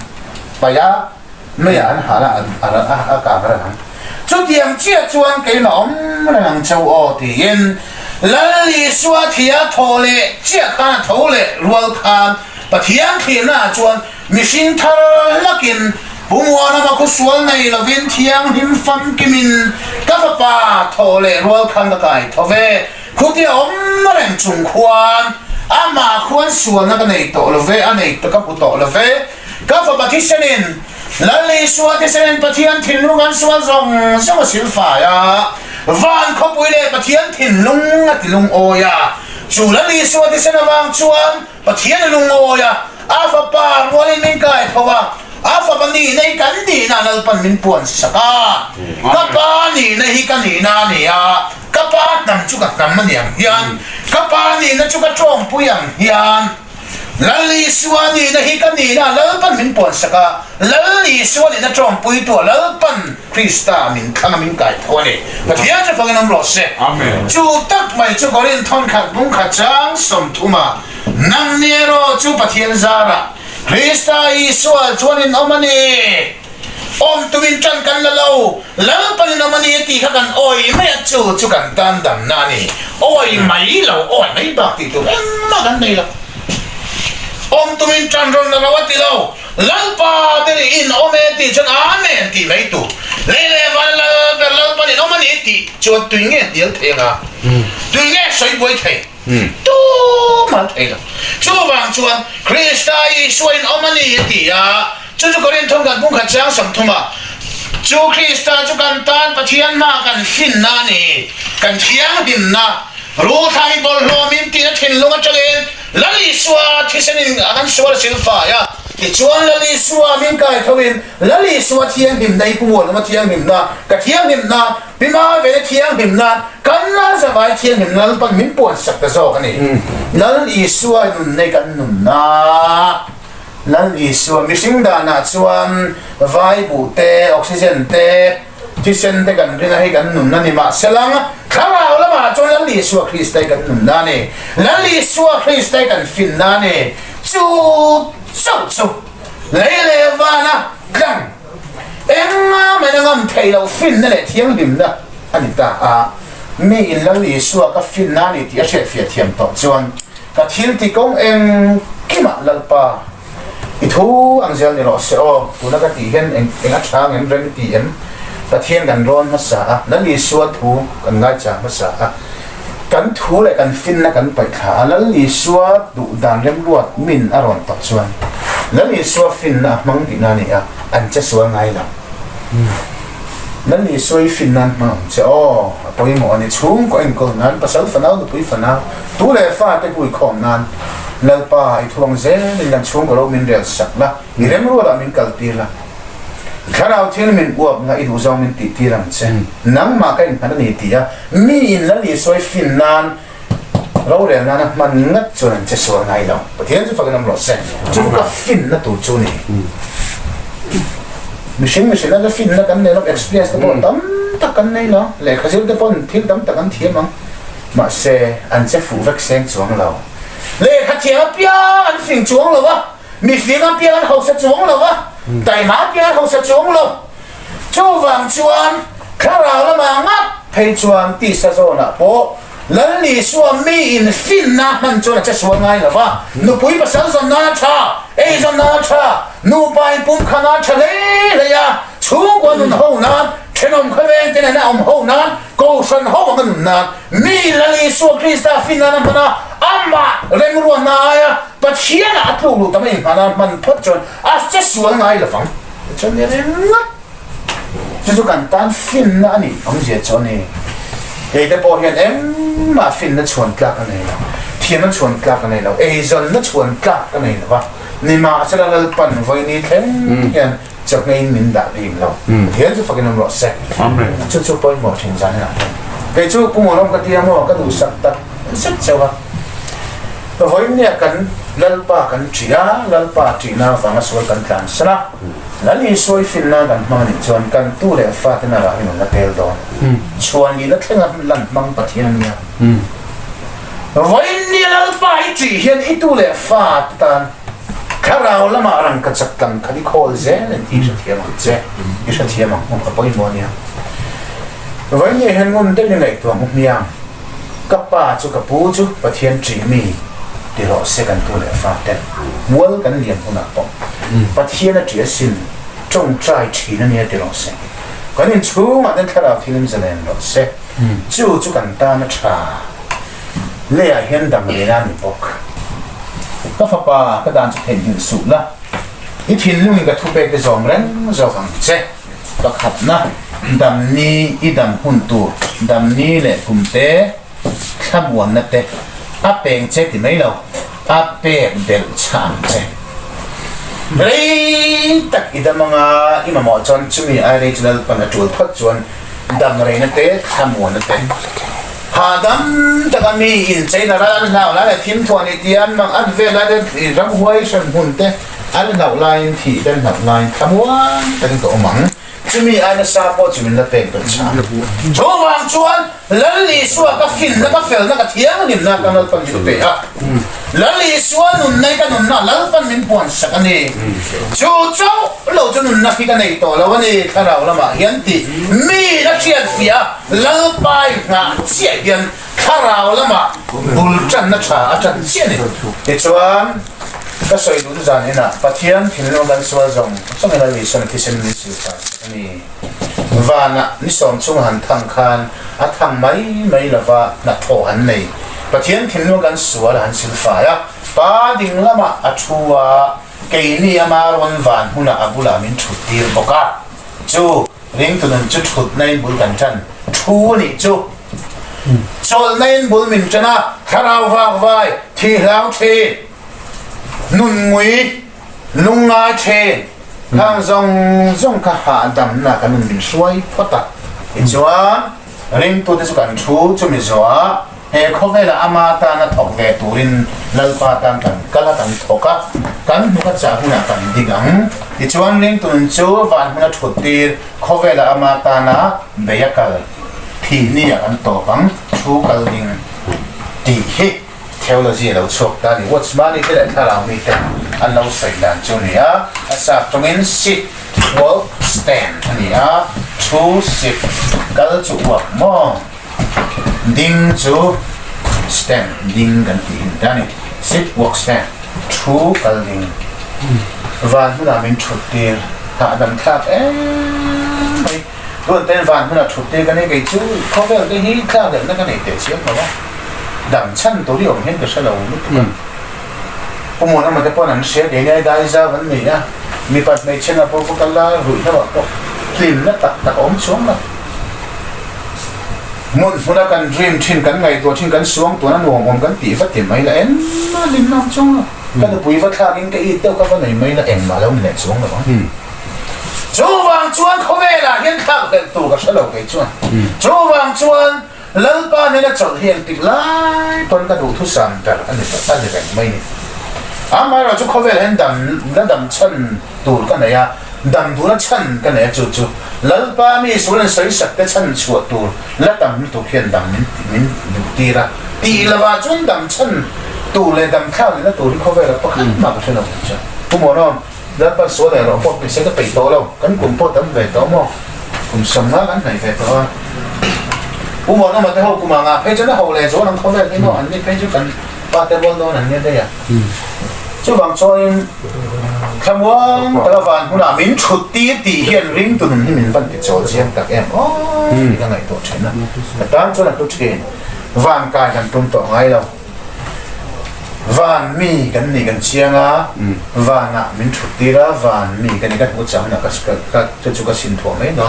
pa ya me ya an ha la a ka ra chu tiang chia chuan ke ma om reng chau o ti yen lali suwa thia thole chia khan thole rual khan pathian thina chuan machine thar lakin bungwana ma khu sual nei lovin thiang him fam kimin ka pa thole rual khan ka kai thove khutia om reng chung khwan ama khwan sual na ka nei to love anei to ka pu to love ka fa pathianin lali suwa thianin pathian thinungan sual zong sama silfa ya van ko puile pathian thin lung at lung oya chulali so ti sanawang chuan pathian lung oya afa pa rolin min kai thowa afa bani nei kan di na nal pan min puan saka kapa ni na hi kan ni na ni ya kapa nam chu ka kam man yang hian kapa ni na chu ka chong pu yang hian lali suani na hi kan ni na lal pan min puan saka lali suani na chong pui to lal pan Krista min khang min kai thone pathian cha phang nam lo se amen chu tak mai chu gorin thon khat bung khat chang som thuma nang nero chu pathian zara Krista Isua chuanin omani om tumin chan kan lalo lal pan omani ti kha kan oi me chu kan tan dam nani oi mai lo oi mai bak ti tu ma kan nei la om tumin chan ron na rawati lo lalpa deri in ometi chan amen ti mai tu lele val pa ni omani ti chuan tuinge dial thenga tuinge soi boi thei tu ma thei la chu wang chuan Krista Isua in omani ti ya chu korin thong kan bung kha chang sam thuma chu Krista chu kan tan pathian ma kan fin na ni kan thiang him na ru thai bol lo min ti na thin lunga changin lali suwa thisenin akan suwa silfa ya ti chuan lali suwa min kai thawin lali suwa thiang him dai puwol ma thiang him na ka thiang him na bima ve thiang him na kan na zawai thiang him na pan min pon sak ta zo kani lali suwa nun nei kan nun na lali suwa mishing da na chuan vai bu te oxygen te tisen te kan ringa hi kan nun na ni ma selang khara ola ma chon lali suwa Krista kan nun na ne lali suwa Krista kan fin na ne chu lele vana kan enga menangam thailo fin na le thiang dim na anita a me in lali suwa ka fin na ni ti a che fia thiam to chuan ka thil ti kong eng kima lalpa ithu angjal ni ro se o tuna ka ti hen enga thang en rem ti en pathian kan ron ma sa lali suwa thu kan nga cha ma sa kan thu le kan fin na kan pai kha lali suwa du dan rem ruat min aron tak chuan lali suwa fin na mang ti na ni a an cha suwa ngai la lali suwa fin na ma che o poi mo ni chung ko en ko nan pasal fanau du pui fana tu le fa te pui khom nan lalpa I thuang zen ni lan chung ko ro min rel sak la ni rem ruat min kal ti la kharau thil min uap nga I du zong min ti ti ram chen nang ma ka in phana ni ti ya mi in lali suwa fin nan ro re na na man ngat chuan che suwa ngai lo pathian chu fagnam ro sen chu ka fin na tu chu ni mishing na fin na kan ne lo experience ta bon tam ta kan nei lo le khazil te pon thil tam ta kan thiam ma se an che fu vek seng chuang lo le kha thia pia an fin chuang lo wa mi fi an pia an ho se chuang lo wa tại má kia không sẽ trúng luôn chú vàng chuan khá rào là mà ngắt thấy chuan tí sa dô nạ bố lần lì xua mi in fin na năn chuan là chắc xua ngay là va nụ bùi bà sẵn dần na cha ê dần na cha nụ bài bùm khá na cha lê lê ya chú qua nụ hậu nan trên ông khơi bên tên này ông hậu nan câu sân hậu bằng nụ nan mi lần lì xua Krista fin na năn na amma rem ruan na ya but here na tlu lu tamai mana man phot chon as chắc xua ngay là phẳng cho nên ngắt chú cần tan fin na ni ông dễ cho nè cái đó bảo hiểm em mà fin nó chuẩn cả cái này là thiên nó chuẩn cả cái này là Asian nó chuẩn cả cái này là va ni mà sẽ là phần với ni thế hiện cho ngay mình đã đi lâu hiện chú phải cái nó sẽ chú phải một trình gian này cái chú cũng muốn ông cái tiêm mà cái đủ sắc tật rất sâu ha với nè cần lần ba cần chỉ lần ba chỉ nào và nó xuôi cần làm sao lần này xuôi fin na cần mang đi chọn cần tu để phát thế nào là mình là tiêu đó chọn đi là thế nào lần mang bát hiền nha với nè lần ba chỉ hiền ít tu để phát tan khá rào lắm mà rằng cái chắc tăng cái call dễ nên ít rất hiếm dễ ít rất hiếm không có bao nhiêu nha với nè hiền ngôn đây là ngày tuổi một miếng cấp ba chú cấp bố chú bát hiền chỉ mi thì họ sẽ cần tu để phát triển muốn cần liền không nào bát hiền là chỉ xin trong trai chỉ là nhiều thì họ sẽ có nên chú mà đến khai thì nên là họ sẽ chú cần ta nó trả lẽ hiện đam mê là mình bốc các pháp ba các đàn thành hình sụt là ít hình luôn cái thu bê cái dòng rắn dòng hàng xe các hạt na đam ni ít đam hun tu đam ni lệ cùng té khám buồn nát té áp bèn chết thì mấy lâu áp bèn đều chạm chết vậy tất cả mga imam mo chọn chúng mình ai đây chọn phần là chuột phát chọn đam này nát té khám buồn nát té hà đam tất cả mi in chơi là nào là thiên thuần thì tiền mang ăn về là để rắm huay sân hun té ăn nào line thì ăn nào line khám buồn tất cả tổ mắng chúng mình ai nó sao po chúng mình là bèn được chạm chỗ vàng chuan lần lì xua cái phim nó cái phèo nó cái tiếng niệm nó cái nó phần mình bể à lần lì xua nụn này cái nụn nó lần phần mình buồn sắc anh đi chỗ cháu lâu cho nụn nó khi cái này to lâu anh đi cái nào là mà hiện thì mi nó chuyện phía lần bài ngã chết hiện cái nào là mà bùn chân nó trả chân chết này để chuan cái sợi đủ ra này nè phát hiện thì nó đang xua rồng xong rồi là xua thì xem lịch sử phải này và nè ní xóm chung hẳn thằng khan thằng mấy là và nè thổ hẳn này phát hiện thì nó đang xua là hẳn xứ phải á ba đình là mà chua cái này mà ron van huna abula min chút tiền bọc á chú riêng tụi mình chút này bul cẩn thận chú này chú sol này bul mình chân á khá rau vàng vai thì lao thì nun ngui lung nga che khang zong kha ha dam na kan min suai phota ichuan ring tu te su kan thu chu mi zoa he khovela ama ta na thok ve turin lalpa tan kan kala kan thoka kan muka cha huna kan digang ichuan ring tu chu van huna thutir khovela ama ta na beyakal thi ni kan to bang thu kal ding ti hi theology lo chok ta ni what's money te la thala mi te an lo sai dan chu ni a asa tongin sit walk stand ani a chu sit kal chu wa mo ding chu stand ding kan ti dani sit walk stand chu kal ding van hu na min thut tir ha dan khat mai tuan ten van hu na thut tir kan nei chu khovel ke hi kha de na kan nei te chiam ma đam chân tối điều hết cái sao đâu lúc cũng muốn mà cái con ăn xe để ngay đại gia vẫn nghĩ á mi bắt mấy chân là bao cái lá rủi nó bảo tìm nó tạt ốm xuống mà muốn là cần dream trên cắn ngày tuổi trên cắn xuống tuổi nó nuông ôm cắn tỉ phát tiền mấy là em mà lim nam xuống rồi cái được bùi phát thang những cái ít tiêu các vấn đề mấy là em mà đâu mình lại xuống rồi chú vàng chuan không về là hiện khang để tụ cái sao đâu cái chuan chú vàng chuan lần ba này là chọn hiện tịch lại con cái đủ thuốc sản cả anh này cái mấy này mà rồi chú không về hiện đầm chân đủ cái này à đầm đủ nó chân cái này chú lần ba mi số lần sấy sạch cái chân chuột đủ là đầm đủ hiện đầm mình tì là vào chú đầm chân đủ lên đầm khao thì nó đủ không về là có khăn mà có thể làm chứ không muốn không lal pan so le ro pot se ka pe to lo kan kum pot am ve to mo kum sam na kan nai ve to mo na ma te ho kuma nga pe cha na ho le zo nang khole ni mo an ni pe chu kan pa te bol do nan ne de ya chu bang choin tham wang ta van huna min chut ti hian ring tu nun hi min van ti chol chiang tak em ni ka ngai to chena tan cho na tu chen van kai kan tum to ngai lo van mi kan ni kan chianga van a min chut ti ra van mi kan ni ka tu chang na ka chu ka sin tho mai no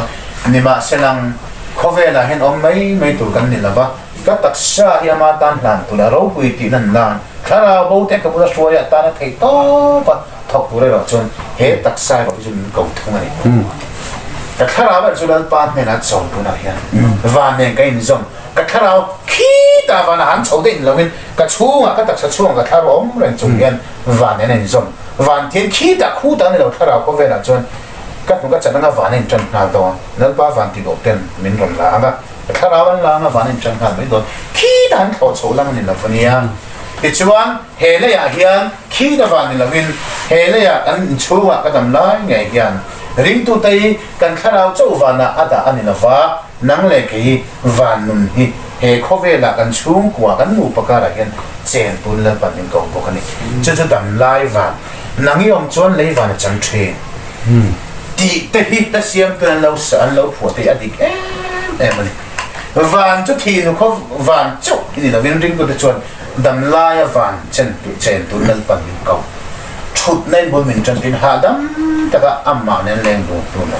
ni ma selang khove la hen om mai tu kan ni lava ka taksa hi ma tan hlan tu la ro pui ti nan lan khara bo te ka bu so ya ta na thei to pa thok tu re ro chon he taksa ba jun ko thung ai ka khara ba chu dal pa me na chong tu na hian van ne ka in zom ka khara khi ta van han chou de in lawin ka chunga ka taksa chunga ka tharo om ren chung hian van ne in zom van thiên khi ta khu ta ne lo khara ko ve na chon các chúng ta chẳng năng ván hình chân nào đó nên ba ván thì độ tiền mình còn là nga các bạn là nga ván hình chân nào mấy đó khi đàn thọ số lăng nên là phần nia thì chuan hệ lệ hiền khi đã ván nên là win hệ lệ anh chú à cái đầm lái ngày hiền ring tu tây cần khá nào châu ván à ada anh là vá năng lệ cái ván nung hi hệ khó về là cần xuống quả cần ngủ bạc ra hiền chèn tuôn lên bản mình cầu bạc này cho đầm lái ván năng hi ông chuan lấy ván chẳng chơi ti te hi ta siam kan lo san lo phu te adik em ani van chu thi no kho van chu ni la vin ring ko te chon dam la van chen tu nal pan min ko thut nei bo min chan tin ha dam ta ka amma nen leng do tu no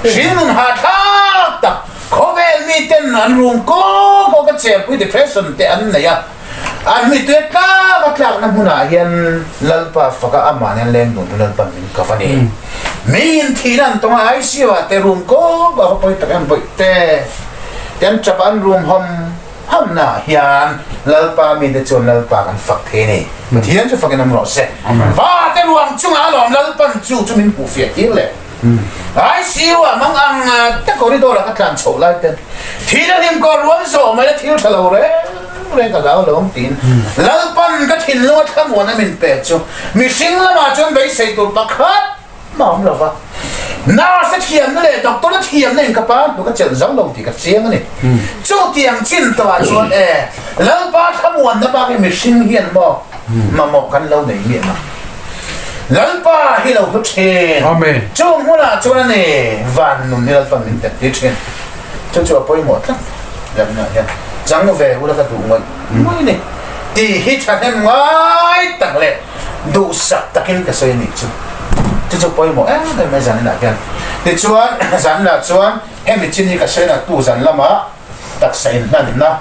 shin ha tha ta kho vel mi ten an room ko ka che pu depression te an na ya an mi te ka tlak na huna hian lalpa faka amma nen leng do tu nal pan min ka fani min thinan tonga ai siwa te room ko ba poi takam poi te ten chapan room hom na hian lalpa mi de chon lalpa kan fak the ni thian chu fakin am ro se ba te ruang chunga lom lalpan chu min pu fia ti le ai siwa mang ang ta corridor ka tlan chho lai ten thian him ko ruan so mai thil thalo re ka gao lom tin lalpan ka thin lo tham wona min pe chu mi sing la ma chon bei sei tu pakhat mỏng rồi vâng nào sẽ thiền nữa này đọc tôi nó thiền này các bạn tôi có chuyện giống đầu thì các chiếng này cho tiền chín tòa chuột lâu ba tham nguồn nó ba cái mình sinh hiền bò mà một căn lâu này miệng mà lâu ba hi lâu lúc trên cho mua là cho này vạn nụ như là phần mình tập đi trên cho bôi một lắm làm nào nha chẳng có về cũng là đủ mọi mấy này thì hít chặt em ngay tặng lệ đủ sập tắc cái xoay này chứ cho bôi một đây mới dàn lại cái thì chuan dàn là chuan em bị chín cái xoay là tu dàn lắm á tắc xoay na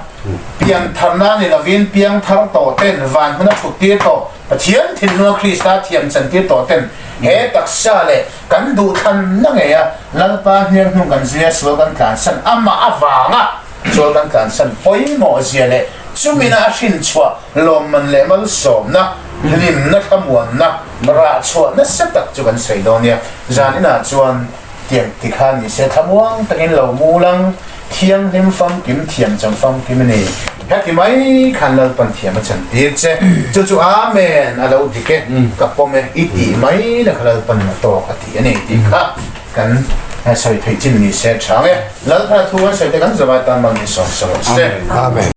piang thằng na này là viên piang thằng tổ tên vạn nó thuộc tiết tổ thiền thiên nur Krista thiền chân tiết tổ tên hệ tắc xa lệ cắn đủ thân nó nghe à lalpa hiền không cần gì số cần cản sân amma vàng á số cần cản sân bôi một gì lệ chúng mình đã xin chua lom mình lệ mal sôm na lim na khamuan na ra chua na set tak chu kan sei do nia zan ina chuan tiang ti khan ni se thamuang takin lo mu lang thiang lim fam kim thiam cham fam kim ni hati mai khan lal pan thiam chan ti che chu amen alo dike kapome iti mai la khalal pan to ati ani ti kha kan sai thei chin ni se chang e lal pha thu sai te kan zawai tan mang ni so se amen